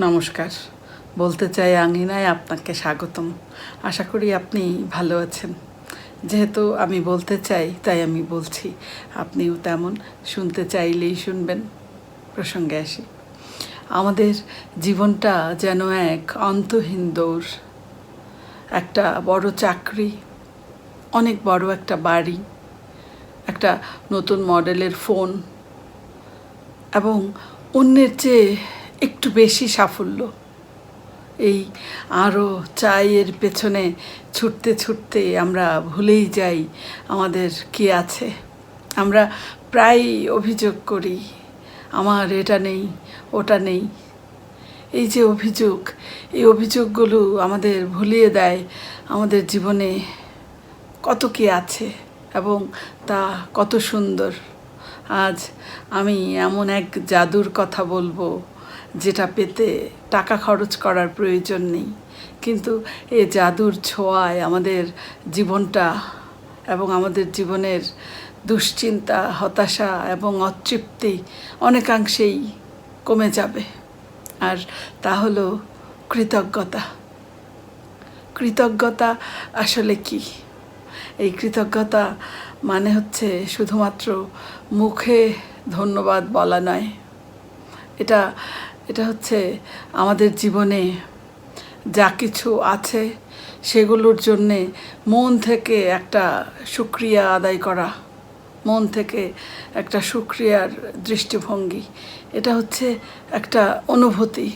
নমস্কার। বলতে চাই আঙিনায় আপনাকে স্বাগতম। আশা করি আপনি ভালো আছেন। যেহেতু আমি বলতে চাই তাই আমি বলছি, আপনিও তেমন শুনতে চাইলেই শুনবেন। প্রসঙ্গে আসি। আমাদের জীবনটা যেন এক অন্তহীন দৌড়। একটা বড় চাকরি, অনেক বড় একটা বাড়ি, একটা নতুন মডেলের ফোন এবং অন্যের চেয়ে একটু বেশি সাফল্য, এই আরও চাই এর পেছনে ছুটতে ছুটতে আমরা ভুলেই যাই আমাদের কী আছে। আমরা প্রায়ই অভিযোগ করি, আমার এটা নেই, ওটা নেই। এই যে অভিযোগ, এই অভিযোগগুলো আমাদের ভুলিয়ে দেয় আমাদের জীবনে কত কী আছে এবং তা কত সুন্দর। আজ আমি এমন এক জাদুর কথা বলবো যেটা পেতে টাকা খরচ করার প্রয়োজন নেই, কিন্তু এই জাদুর ছোঁয়ায় আমাদের জীবনটা এবং আমাদের জীবনের দুশ্চিন্তা, হতাশা এবং অতৃপ্তি অনেকাংশেই কমে যাবে। আর তা হলো কৃতজ্ঞতা। কৃতজ্ঞতা আসলে কি? এই কৃতজ্ঞতা মানে হচ্ছে শুধুমাত্র মুখে ধন্যবাদ বলা নয়। এটা হচ্ছে আমাদের জীবনে যা কিছু আছে সেগুলোর জন্যে মন থেকে একটা শুকরিয়া আদায় করা, মন থেকে একটা শুকরিয়ার দৃষ্টিভঙ্গি। এটা হচ্ছে একটা অনুভূতি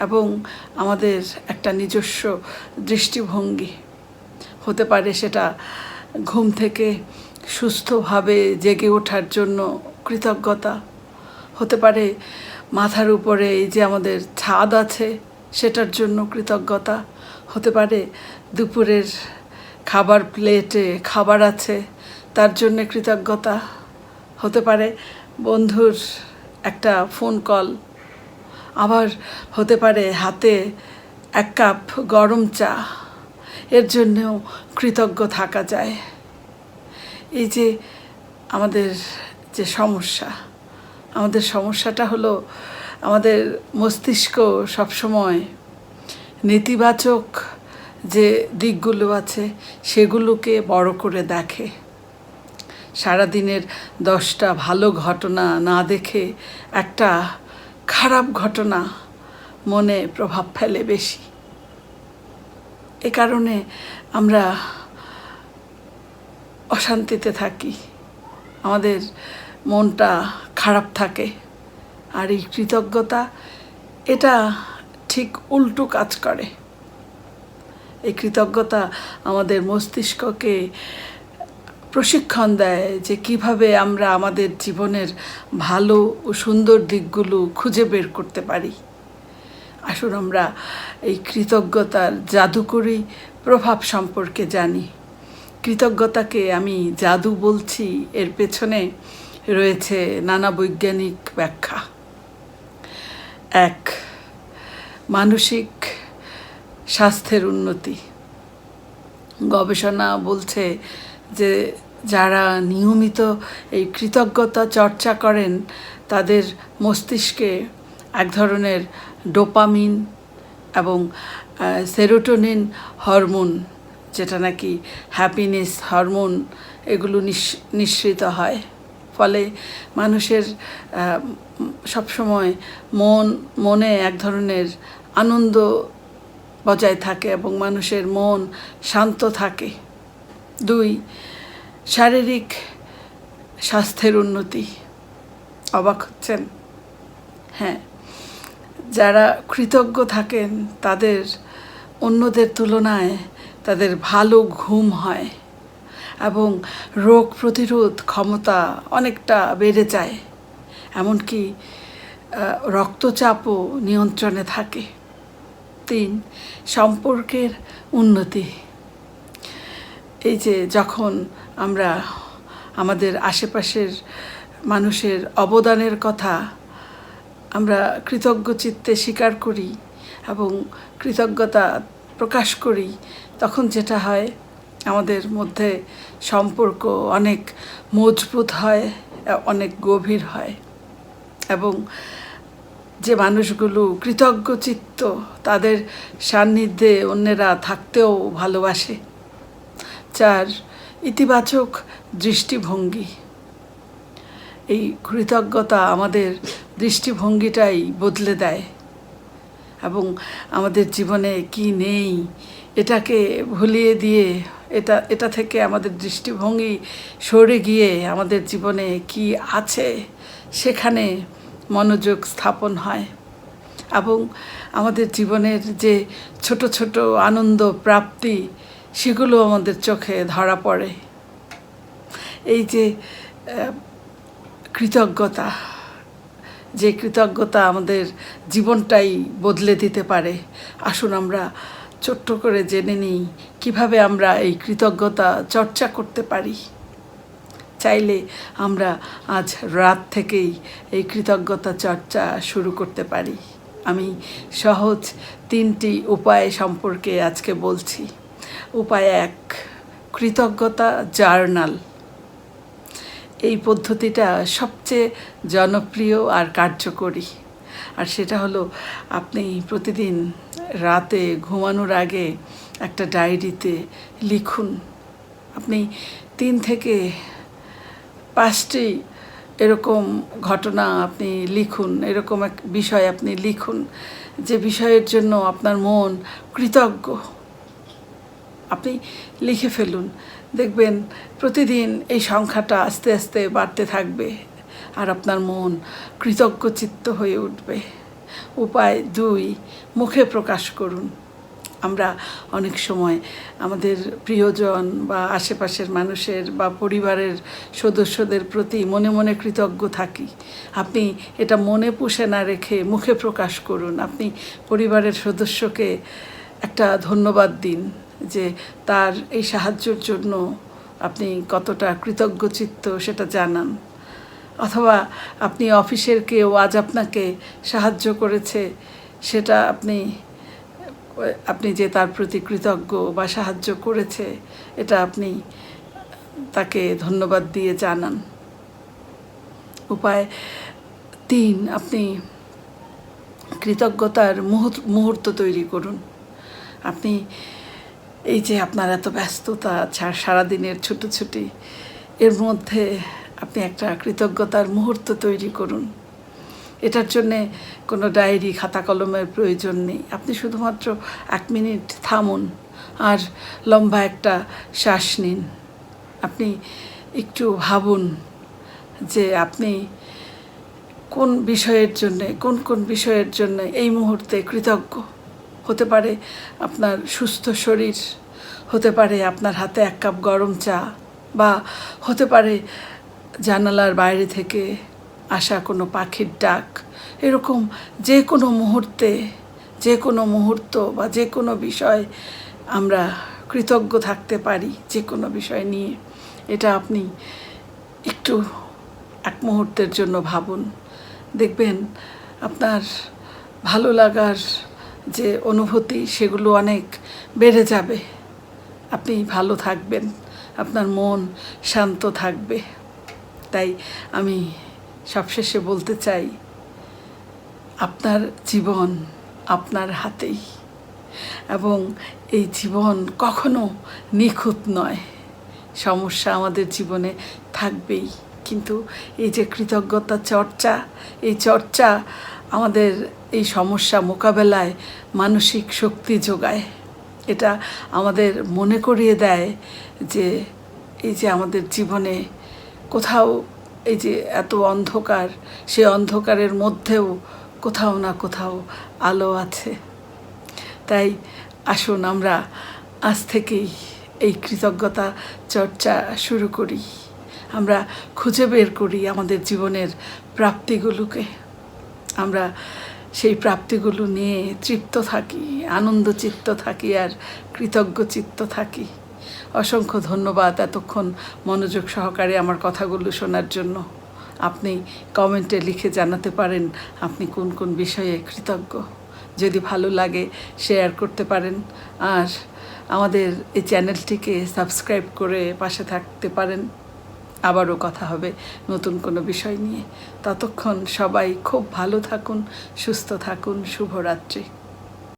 এবং আমাদের একটা নিজস্ব দৃষ্টিভঙ্গি। হতে পারে সেটা ঘুম থেকে সুস্থভাবে জেগে ওঠার জন্য কৃতজ্ঞতা, হতে পারে মাথার উপরে এই যে আমাদের ছাদ আছে সেটার জন্য কৃতজ্ঞতা, হতে পারে দুপুরের খাবার প্লেটে খাবার আছে তার জন্যে কৃতজ্ঞতা, হতে পারে বন্ধুর একটা ফোন কল, আবার হতে পারে হাতে এক কাপ গরম চা, এর জন্যেও কৃতজ্ঞ থাকা যায়। এই যে আমাদের যে আমাদের সমস্যাটা হলো আমাদের মস্তিষ্ক সবসময় নেতিবাচক যে দিকগুলো আছে সেগুলোকে বড় করে দেখে। সারাদিনের 10টা ভালো ঘটনা না দেখে একটা খারাপ ঘটনা মনে প্রভাব ফেলে বেশি। এ কারণে আমরা অশান্তিতে থাকি, আমাদের মনটা খারাপ থাকে। আর এই কৃতজ্ঞতা এটা ঠিক উল্টো কাজ করে। এই কৃতজ্ঞতা আমাদের মস্তিষ্ককে প্রশিক্ষণ দেয় যে কিভাবে আমরা আমাদের জীবনের ভালো ও সুন্দর দিকগুলো খুঁজে বের করতে পারি। আসুন আমরা এই কৃতজ্ঞতার জাদুকরী প্রভাব সম্পর্কে জানি। কৃতজ্ঞতাকে আমি জাদু বলছি, এর পেছনে রয়েছে নানা বৈজ্ঞানিক ব্যাখ্যা। এক, মানসিক স্বাস্থ্যের উন্নতি। গবেষণা বলছে যে যারা নিয়মিত এই কৃতজ্ঞতা চর্চা করেন তাদের মস্তিষ্কে এক ধরনের ডোপামিন এবং সেরোটোনিন হরমোন, যেটা নাকি হ্যাপিনেস হরমোন, এগুলো নিঃসৃত হয়। ফলে মানুষের সবসময় মনে এক ধরনের আনন্দ বজায় থাকে এবং মানুষের মন শান্ত থাকে। 2, শারীরিক স্বাস্থ্যের উন্নতি। অবাক হচ্ছেন? হ্যাঁ, যারা কৃতজ্ঞ থাকেন তাদের অন্যদের তুলনায় তাদের ভালো ঘুম হয় এবং রোগ প্রতিরোধ ক্ষমতা অনেকটা বেড়ে যায়, এমনকি রক্তচাপও নিয়ন্ত্রণে থাকে। 3, সম্পর্কের উন্নতি। এই যে যখন আমরা আমাদের আশেপাশের মানুষের অবদানের কথা আমরা কৃতজ্ঞ চিত্তে স্বীকার করি এবং কৃতজ্ঞতা প্রকাশ করি, তখন যেটা হয় আমাদের মধ্যে সম্পর্ক অনেক মজবুত হয়, অনেক গভীর হয় এবং যে মানুষগুলো কৃতজ্ঞ চিত্ত, তাদের সান্নিধ্যে অন্যেরা থাকতেও ভালোবাসে। 4, ইতিবাচক দৃষ্টিভঙ্গি। এই কৃতজ্ঞতা আমাদের দৃষ্টিভঙ্গিটাই বদলে দেয় এবং আমাদের জীবনে কি নেই এটাকে ভুলিয়ে দিয়ে এটা থেকে আমাদের দৃষ্টিভঙ্গি সরে গিয়ে আমাদের জীবনে কি আছে সেখানে মনোযোগ স্থাপন হয় এবং আমাদের জীবনের যে ছোট ছোট আনন্দ প্রাপ্তি সেগুলো আমাদের চোখে ধরা পড়ে। এই যে কৃতজ্ঞতা, যে কৃতজ্ঞতা আমাদের জীবনটাই বদলে দিতে পারে। আসুন আমরা ছোট্ট করে জেনে নিই কীভাবে আমরা এই কৃতজ্ঞতা চর্চা করতে পারি। চাইলে আমরা আজ রাত থেকেই এই কৃতজ্ঞতা চর্চা শুরু করতে পারি। আমি সহজ 3টি উপায় সম্পর্কে আজকে বলছি। উপায় 1, কৃতজ্ঞতা জার্নাল। এই পদ্ধতিটা সবচেয়ে জনপ্রিয় আর কার্যকরী। আর সেটা হলো আপনি প্রতিদিন রাতে ঘুমানোর আগে একটা ডায়েরিতে লিখুন। আপনি 3 থেকে 5টি এরকম ঘটনা আপনি লিখুন, এরকম এক বিষয় আপনি লিখুন যে বিষয়ের জন্য আপনার মন কৃতজ্ঞ। আপনি লিখে ফেলুন, দেখবেন প্রতিদিন এই সংখ্যাটা আস্তে আস্তে বাড়তে থাকবে আর আপনার মন কৃতজ্ঞ চিত্ত হয়ে উঠবে। উপায় 2, মুখে প্রকাশ করুন। আমরা অনেক সময় আমাদের প্রিয়জন বা আশেপাশের মানুষের বা পরিবারের সদস্যদের প্রতি মনে মনে কৃতজ্ঞ থাকি। আপনি এটা মনে পুষে না রেখে মুখে প্রকাশ করুন। আপনি পরিবারের সদস্যকে একটা ধন্যবাদ দিন যে তার এই সাহায্যের জন্য আপনি কতটা কৃতজ্ঞ চিত্ত সেটা জানান। অথবা আপনি অফিসের কেউ আজ আপনাকে সাহায্য করেছে, সেটা আপনি যে তার প্রতি কৃতজ্ঞ বা সাহায্য করেছে এটা আপনি তাকে ধন্যবাদ দিয়ে জানান। উপায় 3, আপনি কৃতজ্ঞতার মুহূর্ত তৈরি করুন। আপনি এই যে আপনার এত ব্যস্ততা, সারাদিনের ছুটোছুটি, এর মধ্যে আপনি একটা কৃতজ্ঞতার মুহূর্ত তৈরি করুন। এটার জন্যে কোনো ডায়েরি খাতা কলমের প্রয়োজন নেই। আপনি শুধুমাত্র 1 মিনিট থামুন আর লম্বা একটা শ্বাস নিন। আপনি একটু ভাবুন যে আপনি কোন বিষয়ের জন্য এই মুহূর্তে কৃতজ্ঞ। হতে পারে আপনার সুস্থ শরীর, হতে পারে আপনার হাতে 1 কাপ গরম চা, বা হতে পারে জানালার বাইরে থেকে আসা কোনো পাখির ডাক। এরকম যে কোনো মুহূর্তে, যে কোনো মুহূর্ত বা যে কোনো বিষয় আমরা কৃতজ্ঞ থাকতে পারি, যে কোনো বিষয় নিয়ে। এটা আপনি একটু 1 মুহূর্তের জন্য ভাবুন, দেখবেন আপনার ভালো লাগার যে অনুভূতি সেগুলো অনেক বেড়ে যাবে। আপনি ভালো থাকবেন, আপনার মন শান্ত থাকবে। তাই আমি সবশেষে বলতে চাই, আপনার জীবন আপনার হাতেই, এবং এই জীবন কখনো নিখুঁত নয়। সমস্যা আমাদের জীবনে থাকবেই, কিন্তু এই যে কৃতজ্ঞতা চর্চা, এই চর্চা আমাদের এই সমস্যা মোকাবেলায় মানসিক শক্তি যোগায়। এটা আমাদের মনে করিয়ে দেয় যে এই যে আমাদের জীবনে কোথাও এই যে এত অন্ধকার, সে অন্ধকারের মধ্যেও কোথাও না কোথাও আলো আছে। তাই আসুন আমরা আজ থেকেই এই কৃতজ্ঞতা চর্চা শুরু করি। আমরা খুঁজে বের করি আমাদের জীবনের প্রাপ্তিগুলোকে, আমরা সেই প্রাপ্তিগুলো নিয়ে তৃপ্ত থাকি, আনন্দ চিত্ত থাকি আর কৃতজ্ঞ চিত্ত থাকি। অসংখ্য ধন্যবাদ এতক্ষণ মনোযোগ সহকারে আমার কথাগুলো শোনার জন্য। আপনি কমেন্টে লিখে জানাতে পারেন আপনি কোন কোন বিষয়ে কৃতজ্ঞ। যদি ভালো লাগে শেয়ার করতে পারেন, আর আমাদের এই চ্যানেলটিকে সাবস্ক্রাইব করে পাশে থাকতে পারেন। আবারও কথা হবে নতুন কোনো বিষয় নিয়ে। ততক্ষণ সবাই খুব ভালো থাকুন, সুস্থ থাকুন। শুভরাত্রি।